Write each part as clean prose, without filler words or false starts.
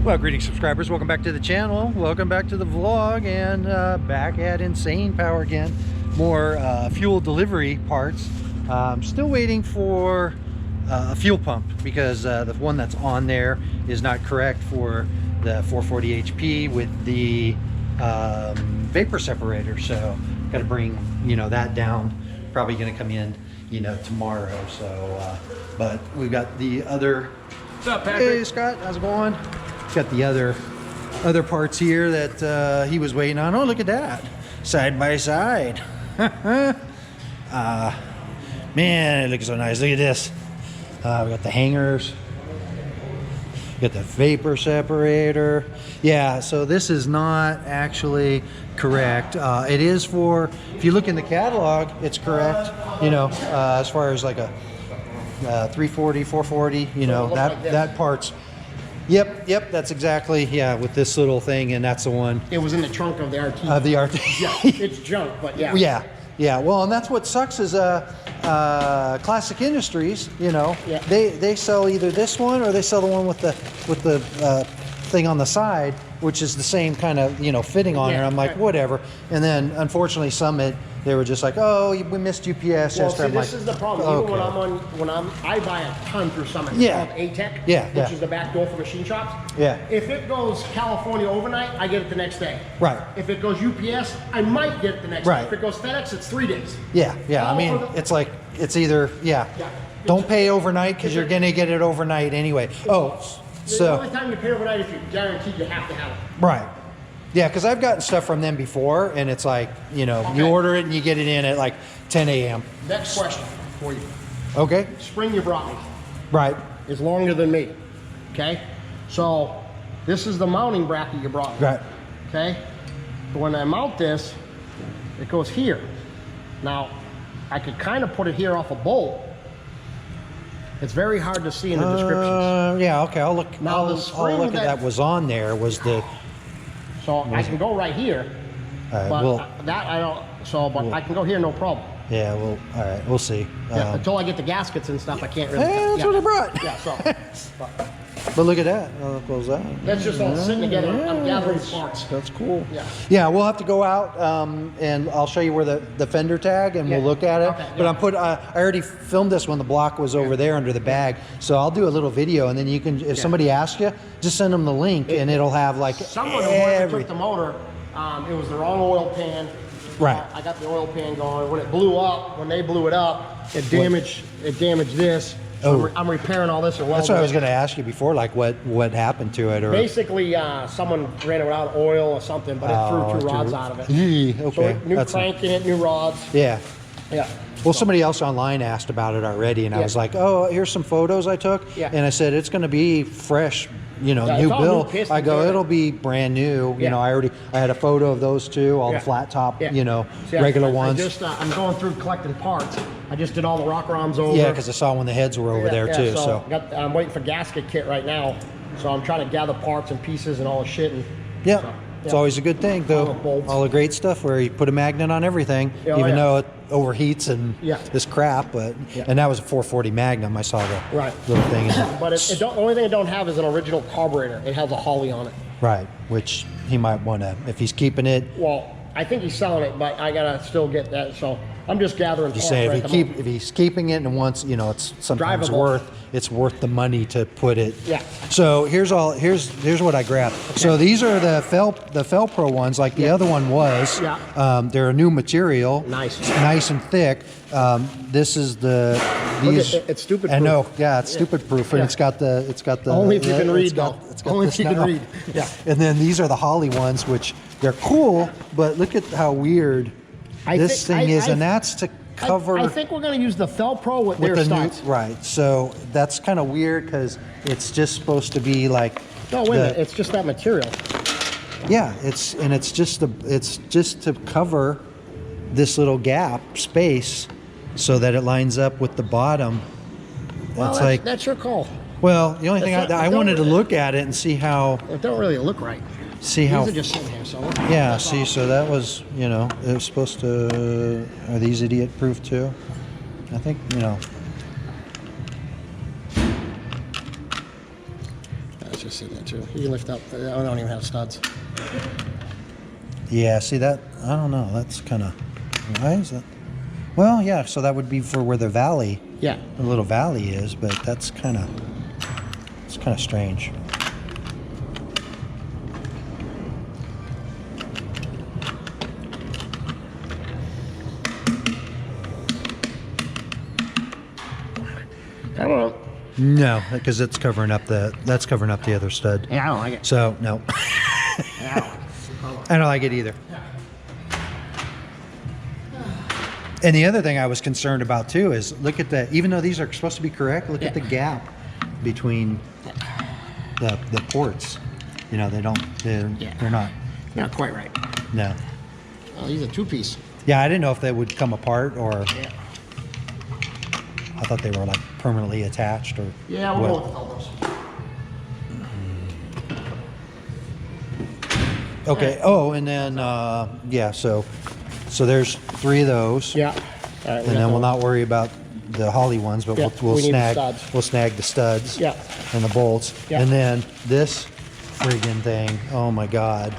Well, greetings subscribers, welcome back to the channel, welcome back to the vlog, and back at Insane Power again. More fuel delivery parts. Still waiting for a fuel pump because the one that's on there is not correct for the 440 HP with the vapor separator. So got to bring, that down. Probably going to come in, tomorrow. So, but we've got the other. What's up, Patrick? Hey, Scott, how's it going? Got the other parts here that he was waiting on. Oh, look at that, side by side. Man, it looks so nice. Look at this. We got the hangers, got the vapor separator. Yeah, so this is not actually correct. It is for, if you look in the catalog, it's correct, as far as like a 340, 440, that part's. Yep, that's exactly, with this little thing, and that's the one. It was in the trunk of the RT. Of the RT. Yeah, it's junk, but yeah. Yeah, well, and that's what sucks is Classic Industries, they sell either this one or they sell the one with the thing on the side, which is the same kind of, fitting on there. I'm like, whatever. And then, unfortunately, Summit, they were just like, oh, we missed UPS. Well, see, this is the problem. Okay. Even I buy a ton through Summit. Yeah. It's called ATEC, which is the back door for machine shops. Yeah. If it goes California overnight, I get it the next day. Right. If it goes UPS, I might get it the next day. If it goes FedEx, it's 3 days. Yeah. I mean, it's like, it's either, don't pay overnight because you're going to get it overnight anyway. The only time you pay overnight if you're guaranteed you have to have it. Right. Yeah, because I've gotten stuff from them before, and it's like, you order it and you get it in at like 10 a.m. Next question for you. Okay. Spring you brought me. Right. Is longer than me. Okay? So, this is the mounting bracket you brought me. Right. Okay? But when I mount this, it goes here. Now, I could kind of put it here off a bolt. It's very hard to see in the descriptions. Yeah, okay, I'll look. Now, I'll look at that was on there. Was the. So I can go right here, All right, but that I don't. So, but I can go here, no problem. Yeah, well, all right, we'll see. Until I get the gaskets and stuff, I can't really. Hey, that's what I brought. Yeah, so. But look at that. I'll close that. That's just all sitting together. I'm gathering parts. That's cool. Yeah, we'll have to go out and I'll show you where the fender tag and we'll look at it. Okay, but I already filmed this when the block was over there under the bag. So I'll do a little video and then you can, if somebody asks you, just send them the link and it'll have like someone who took the motor, it was the wrong oil pan. Right. I got the oil pan going. When it blew up, when they blew it up, it damaged this. So I'm repairing all this. That's what I was going to ask you before, like what happened to it, or basically someone ran it without oil or something, but it threw 2 rods out of it. Okay. So new crank in it, new rods. Yeah. Yeah. Well, somebody else online asked about it already, and I was like, "Oh, here's some photos I took," and I said it's going to be fresh, new build. I go, it'll be brand new. I had a photo of those two, all the flat top, regular ones. I'm going through collecting parts. I just did all the rock ROMs over. Yeah, because I saw when the heads were over there too. So I'm waiting for gasket kit right now, so I'm trying to gather parts and pieces and all the shit. And it's always a good thing, though. All the great stuff where you put a magnet on everything, even though it overheats and this crap. But and that was a 440 Magnum. I saw the little thing. But the only thing I don't have is an original carburetor. It has a Holly on it. Right, which he might want to, if he's keeping it. Well, I think he's selling it, but I gotta still get that. So I'm just gathering parts. You say if he's keeping it and wants, it's sometimes worth the money to put it. Yeah. So here's what I grabbed. Okay. So these are the Felpro ones, like the other one was. Yeah. They're a new material. Nice. It's nice and thick. This is these. Look, it's stupid proof. I know. Yeah, it's stupid proof, and it's got the. Only if you can read, though. Only if you can read. Yeah. And then these are the Holly ones, which they're cool, but look at how weird this thing is, and that's to cover. I think we're going to use the Felpro with their studs. Right. So that's kind of weird because it's just supposed to be like. No, wait a minute. It's just that material. Yeah, it's just to cover this little gap space so that it lines up with the bottom. Well, that's your call. Well, the only thing I wanted to look at it and see how. It don't really look right. See how. These are just sitting here, so. Yeah. See, so that was, it was supposed to. Are these idiot proof too? I think, It's just sitting there too. You can lift up. I don't even have studs. Yeah, see that? I don't know. That's kind of, why is that? Well, yeah, so that would be for where the valley, Yeah. the little valley is, but that's kind of, it's kind of strange. I don't know. No, because it's covering up that's covering up the other stud. Yeah, I don't like it. So, no. Yeah. I don't like it either. And the other thing I was concerned about too is look at the, even though these are supposed to be correct, look at the gap between the ports. You know, they're not. Not quite right. No. Oh, these are two-piece. Yeah, I didn't know if they would come apart or Yeah. I thought they were like permanently attached or Yeah, we'll go with elbows. Okay. Oh, and then yeah, so there's 3 of those. Yeah. All right, And then we'll not worry about the holly ones, but Yeah, we'll we need the snag studs. the studs. Yeah. And the bolts. Yeah. And then this friggin' thing. Oh my God.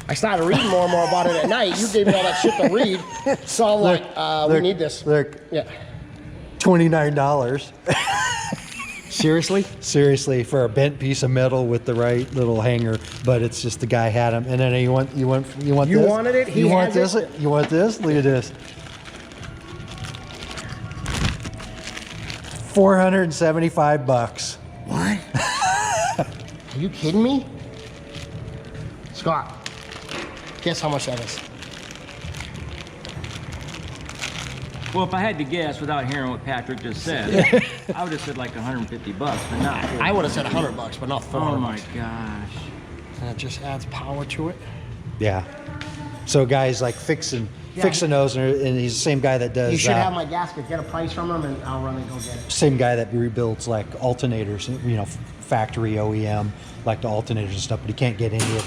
I started reading more and more about it at night. You gave me all that shit to read. So I'm like, we need this. Look, Yeah. $29. Seriously? Seriously, for a bent piece of metal with the right little hanger, but it's just the guy had them. And then you want You this? wanted it? He You want has this? it? You want this? Look at this. $475. What? Are you kidding me? Scott, guess how much that is? Well, if I had to guess without hearing what Patrick just said, I would have said like 150 bucks, but not. I would have said $100, but not $400. Oh my gosh. And it just adds power to it. Yeah. So guys like fixing those, and he's the same guy that does. You should have my gasket. Get a price from him, and I'll run and go get it. Same guy that rebuilds like alternators, you know, factory OEM, like the alternators and stuff, but he can't get any of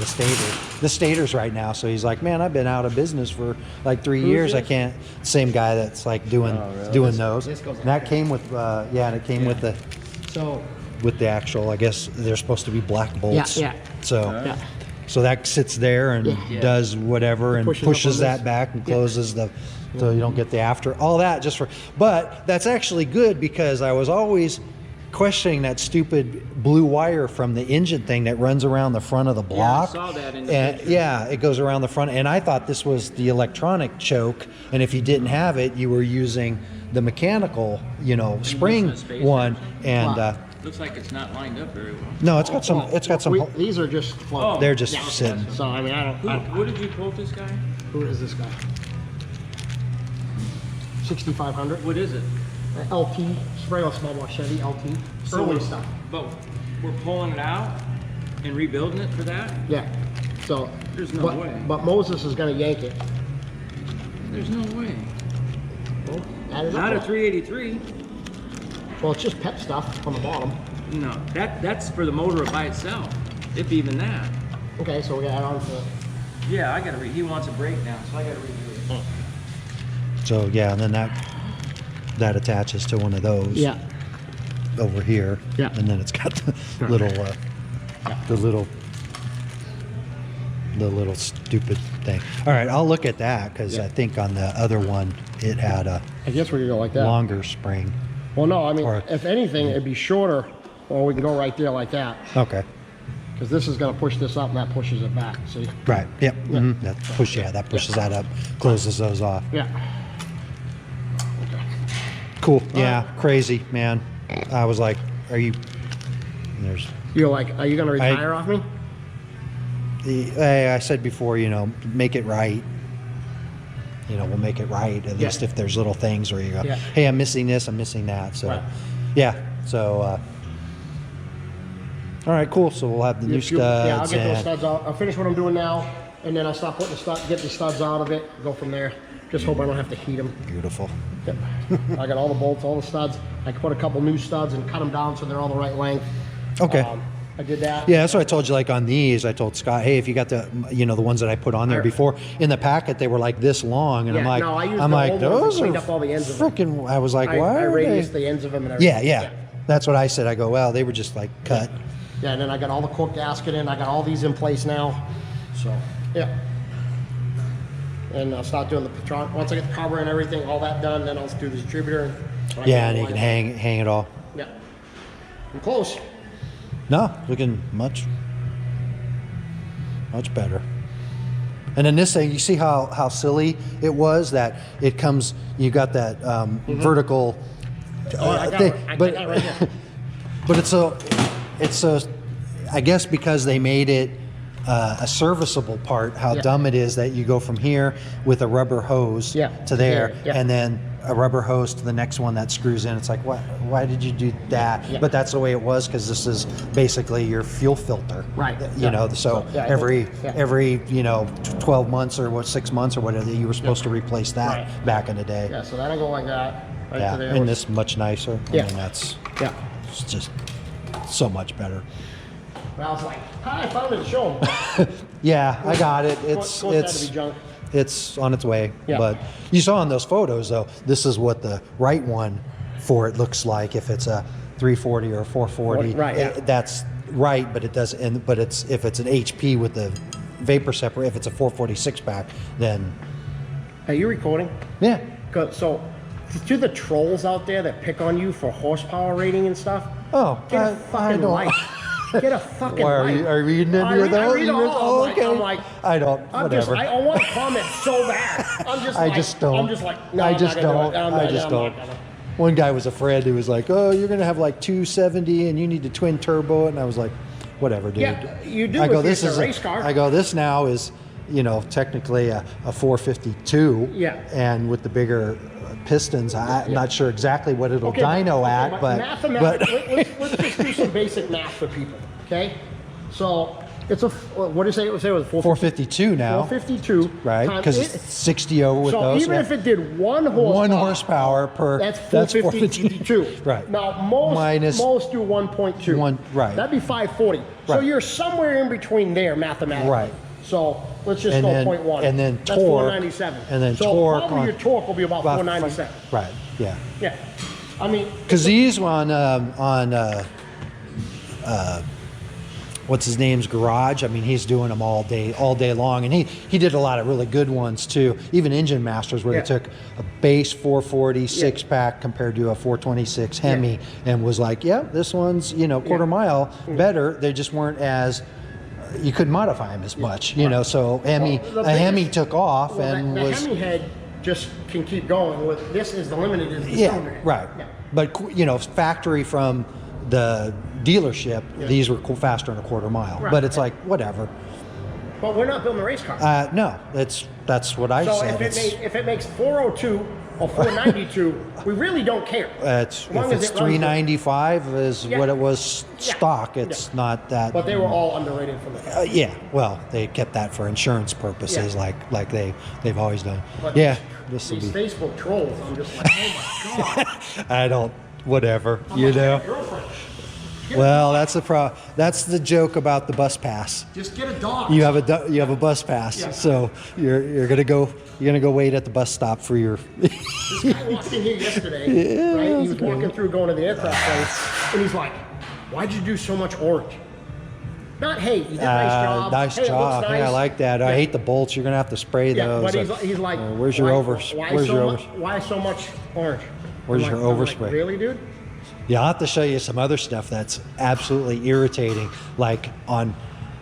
the stators right now. So he's like, man, I've been out of business for like 3 years. I can't. Same guy that's like doing those. This goes And that came with and it came with the So, actual. I guess they're supposed to be black bolts. yeah. So. yeah. So that sits there and Yeah. does whatever and pushes up pushes on that this. back and closes so you don't get the after, all that just for, but that's actually good because I was always questioning that stupid blue wire from the engine thing that runs around the front of the block. I saw that in the And picture. yeah, it goes around the front, and I thought this was the electronic choke, and if you didn't have it, you were using the mechanical, you know, spring the spacers. one, and Wow. Looks like it's not lined up very well. no, it's got some, These are just floating. Oh. they're just Yeah. sitting. So, I mean, What did you quote this guy? who is this guy? 6500 What is it? LT, regular small block Chevy LT. Early stuff. But we're pulling it out and rebuilding it for that? Yeah. So, There's no but, way. But Moses is going to yank it. There's no way. Well, add it Not a up. 383. Well, it's just pep stuff on the bottom. No, that's for the motor by itself, if even that. Okay, so we got to add on to Yeah, I gotta read. He wants a breakdown, so I gotta redo it. So yeah, and then that attaches to one of those. Yeah. Over here. Yeah. And then it's got the little stupid thing. All right, I'll look at that because I think on the other one it had a I guess we could go like that. longer spring. Well, no, I mean, Or- if anything, it'd be shorter, or we can go right there like that. Okay. Because this is going to push this up, and that pushes it back. See? Right. Yep. Mhm. That pushes that up, closes those off. Yeah. Cool. Yeah. Crazy, man. I was like, are you? There's. You're like, are you going to retire off me? I said before, you know, make it right. You know, we'll make it right. At least if there's little things where you go, Yeah. hey, I'm missing this, I'm missing that. So, Right. yeah. So, all right, cool. So we'll have the new If you- studs. Yeah, I'll get those and- studs out. I'll finish what I'm doing now, and then I'll stop putting get the studs out of it, go from there. Just hope I don't have to heat them. Beautiful. Yep. I got all the bolts, all the studs. I can put a couple new studs and cut them down so they're all the right length. Okay. I did that. Yeah, that's what I told you. Like on these, I told Scott, hey, if you got the, you know, the ones that I put on there before in the packet, they were like this long, and Yeah, I'm like, no, I used the old ones and those cleaned are up all the ends of them. freaking. I was like, I why are radiused they? the ends of them and everything. Yeah. That's what I said. I go, well, they were just like cut. Yeah, and then I got all the cork gasket in. I got all these in place now. So, yeah. And I'll start doing the Patron. Once I get the carburetor and everything, all that done, then I'll do the distributor. Yeah, and you can hang it all. Yeah. I'm close. No, looking much better. And then this thing, you see how silly it was that it comes, you got that vertical thing. But, right here. But it's a, I guess because they made it a serviceable part, how dumb it is that you go from here with a rubber hose to there, and then a rubber hose to the next one that screws in. It's like, why did you do that? But that's the way it was, because this is basically your fuel filter. Right. You know, so every 12 months or 6 months or whatever, you were supposed to replace that back in the day. Yeah, so that'll go like that. Right to there. And this much nicer. I mean, that's it's just so much better. But I was like, hi, I found it to show them. Yeah, I got it. It's on its way. Yeah. But you saw in those photos, though, this is what the right one for it looks like. If it's a 340 or a 440, that's right. But it doesn't. But it's if it's an HP with the vapor separator. If it's a 440SIXPACK, then. Are you recording? Yeah. So, to the trolls out there that pick on you for horsepower rating and stuff. Oh, get a fucking life. Get a fucking life. Are you reading any of those? I read all. Okay. I'm like, I don't. Whatever. I want to comment so bad. I just don't. No, I just don't. I just don't. One guy was a friend who was like, "Oh, you're gonna have like 270, and you need to twin turbo it." And I was like, "Whatever, dude." Yeah, you do. I go, "This is a race car." I go, "This now is, technically a 452." Yeah. And with the bigger pistons, I'm not sure exactly what it'll dyno at, but let's just do some basic math for people, okay? So it's what did you say it was? 452 now. 452, right? Because it's 60 over with those. So even if it did 1 horsepower, 1 horsepower per, that's 452. Right. Now most do 1.2. Right. That'd be 540. Right. So you're somewhere in between there mathematically. Right. So let's just go 0.1. And then that's torque. 497. And then so torque. Probably your torque will be about 497. Right. Yeah. Yeah. I mean, because these on what's his name's garage. I mean, he's doing them all day long, and he did a lot of really good ones too. Even Engine Masters, where they took a base 440 6-pack compared to a 426 Hemi, and was like, this one's quarter mile better. They just weren't as you couldn't modify them as much, So Hemi took off, and the Hemi head just can keep going. With this is the limited is the cylinder head. Right. Yeah. But factory from the dealership, these were faster than a quarter mile. Right. But it's like whatever. But we're not building a race car. No, that's what I said. So if it makes 402 or 492, we really don't care. If it's 395 is what it was stock. It's not that. But they were all underrated from the factory. Yeah, well, they kept that for insurance purposes, like they've always done. But these Facebook trolls, I'm just like, oh my god. I don't. Whatever, Well, that's the That's the joke about the bus pass. Just get a dog. You have a bus pass, so you're gonna go wait at the bus stop for your. This guy walked in here yesterday, right? He was walking through going to the aircraft place, and he's like, "Why'd you do so much orange?" Not, hey, you did a nice job. Nice hey, job. Nice. Hey, I like that. I hate the bolts. You're gonna have to spray those. But he's like, where's your why so much orange? Where's your overspray? Like, really, dude? Yeah, I'll have to show you some other stuff that's absolutely irritating. Like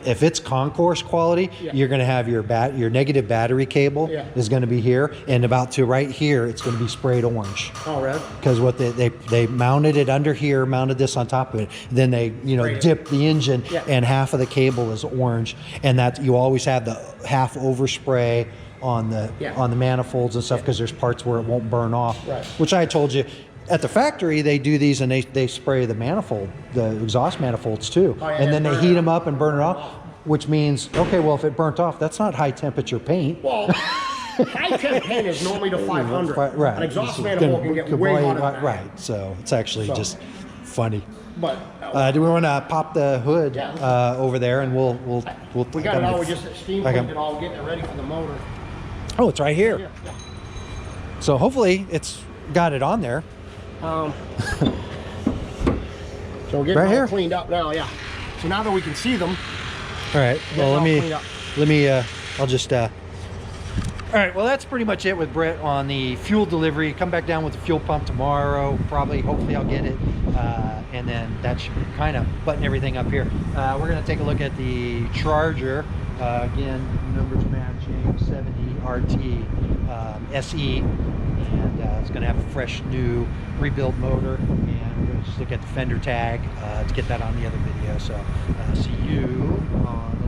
if it's concourse quality, you're going to have your negative battery cable is going to be here, and about to right here, it's going to be sprayed orange. Oh, really? Because what they mounted it under here, mounted this on top of it, then they dip the engine, and half of the cable is orange, and that you always have the half overspray on the manifolds and stuff because there's parts where it won't burn off. Right. Which I told you. At the factory, they do these and they spray the manifold, the exhaust manifolds too. And then they heat them up and burn it off, which means, okay, well, if it burnt off, that's not high temperature paint. Well, high temp paint is normally to 500. Right. An exhaust manifold can get way hotter than that. Right, so it's actually just funny. But do we want to pop the hood over there, and we'll we got it all. We just steam cleaned it all, getting it ready for the motor. Oh, it's right here. So hopefully it's got it on there. So we're getting it all cleaned up now, So now that we can see them, All right. Well, I'll clean up. I'll just. All right. Well, that's pretty much it with Brett on the fuel delivery. Come back down with the fuel pump tomorrow. Probably, hopefully, I'll get it, and then that should kind of button everything up here. We're gonna take a look at the charger. Again, numbers matching 70 RT SE, and it's gonna have a fresh new rebuilt motor. And we're gonna just look at the fender tag to get that on the other video. So see you on the